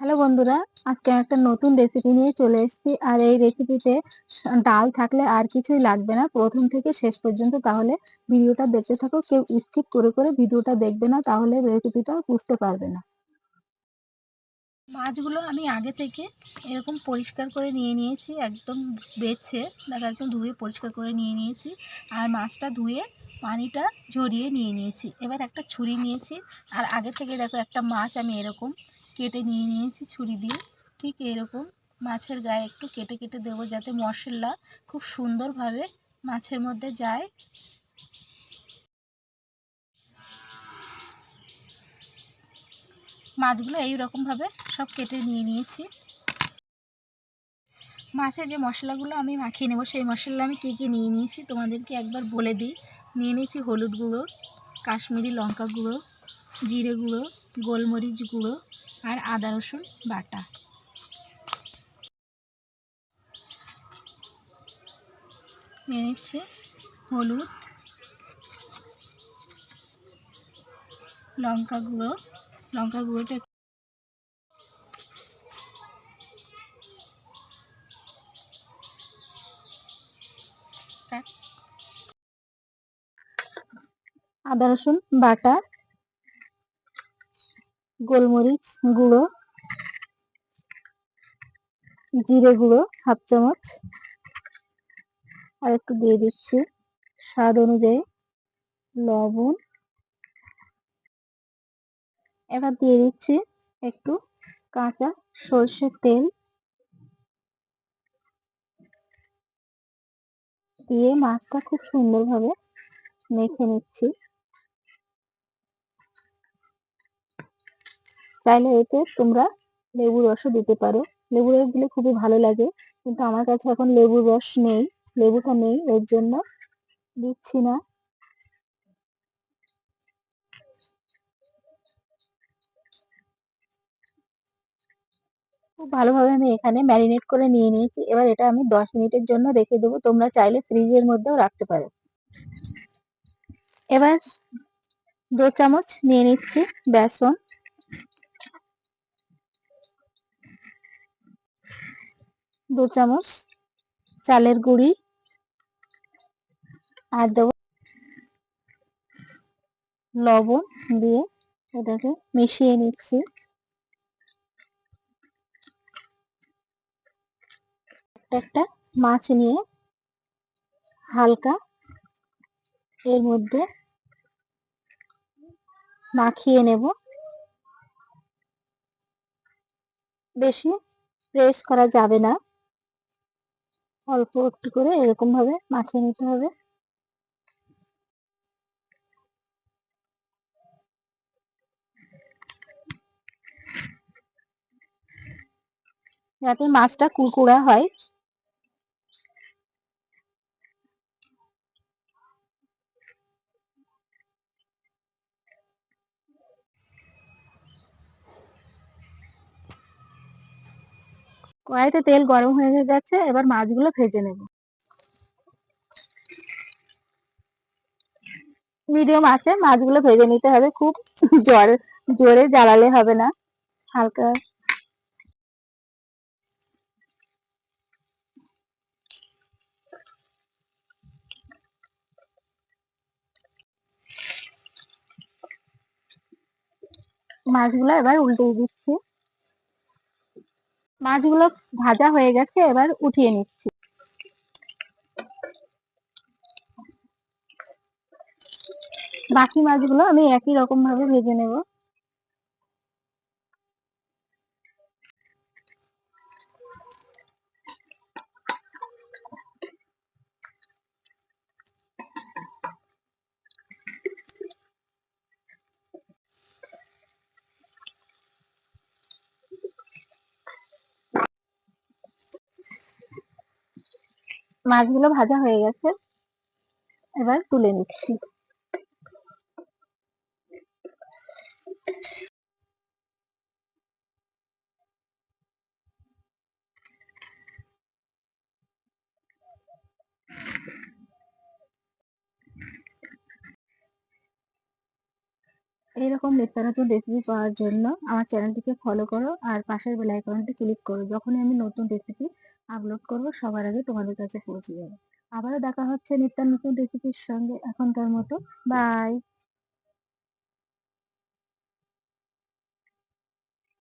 Hello বন্ধুরা, আজকে একটা নতুন রেসিপি নিয়ে চলে এসেছি। আর এই রেসিপিতে ডাল থাকলে আর কিছুই লাগবে না প্রথম থেকে শেষ পর্যন্ত। তাহলে ভিডিওটা দেখতে থাকো, কেউ স্কিপ করে ভিডিওটা দেখবে না, তাহলে রেসিপিটা বুঝতে পারবে না। মাছগুলো আমি আগে থেকে এরকম পরিষ্কার করে নিয়ে নিয়েছি, একদম বেছে দেখো একদম ধুয়ে পরিষ্কার করে নিয়ে নিয়েছি। আর মাছটা ধুয়ে পানিটা ঝরিয়ে নিয়ে নিয়েছি। এবার একটা ছুরি নিয়েছি, আর আগে থেকে দেখো একটা মাছ আমি এরকম কেটে নিয়ে নিয়েছি ছুরি দিয়ে। ঠিক এরকম মাছের গায়ে একটু কেটে কেটে দেবো, যাতে মশলা খুব সুন্দরভাবে মাছের মধ্যে যায়। মাছগুলো এইরকমভাবে সব কেটে নিয়ে নিয়েছি। মাছে যে মশলাগুলো আমি মাখিয়ে নেব, সেই মশলা আমি কী কী নিয়ে নিয়েছি তোমাদেরকে একবার বলে দিই। নিয়ে নিয়েছি হলুদ গুঁড়ো, কাশ্মীরি লঙ্কা গুঁড়ো, জিরে গুঁড়ো, গোলমরিচ গুঁড়ো আর আদা রসুন বাটা। নিয়ে নিচ্ছে হলুদ, লঙ্কা গুঁড়োটা আদা রসুন বাটা, গোলমরিচ গুঁড়ো, জিরে গুঁড়ো হাফ চামচ, আর একটু দিয়ে দিচ্ছি স্বাদ অনুযায়ী লবণ। এবার দিয়ে দিচ্ছি একটু কাঁচা সরষের তেল, দিয়ে মাছটা খুব সুন্দরভাবে মেখে নিচ্ছি। চাইলে এতে তোমরা লেবুর রসও দিতে পারো, লেবুর রস দিলে খুবই ভালো লাগে, কিন্তু আমার কাছে এখন লেবুর রস নেই, লেবুটা নেই, এর জন্য দিচ্ছি না। খুব ভালোভাবে আমি এখানে ম্যারিনেট করে নিয়ে নিয়েছি। এবার এটা আমি 10 মিনিটের জন্য রেখে দেবো, তোমরা চাইলে ফ্রিজের মধ্যেও রাখতে পারো। এবার 2 চামচ নিয়ে নিচ্ছি বেসন, 2 চামচ চালের গুঁড়ি, আর দেবো লবণ, দিয়ে এটাকে মিশিয়ে নিচ্ছি। একটা মাছ নিয়ে হালকা এর মধ্যে মাখিয়ে নেব, বেশি প্রেস করা যাবে না, অল্প একটু করে এরকম ভাবে মাখিয়ে নিতে হবে। যাতে মাছটা কুরকুরা হয়। কড়াইতে তেল গরম হয়ে গেছে, এবার মাছগুলো ভেজে নেব। মিডিয়াম আছে মাছগুলো ভেজে নিতে হবে, খুব জোরে জ্বালালে হবে না, হালকা। মাছগুলো এবার উল্টে দিচ্ছি। মাছগুলো ভাজা হয়ে গেছে, এবার উঠিয়ে নিচ্ছি। বাকি মাছগুলো আমি একই রকম ভাবে ভেজে নেব। মাছগুলো ভাজা হয়ে গেছে, এবার তুলে নিচ্ছি। এরকম নিত্য নতুন রেসিপি পাওয়ার জন্য আমার চ্যানেলটিকে ফলো করো আর পাশের বেল আইকনটি ক্লিক করো। যখনই আমি নতুন রেসিপি আপলোড করব সবার আগে তোমাদের কাছে পৌঁছে যাবে। আবারও দেখা হচ্ছে নিত্য নতুন রেসিপির সঙ্গে। এখনকার মতো বাই।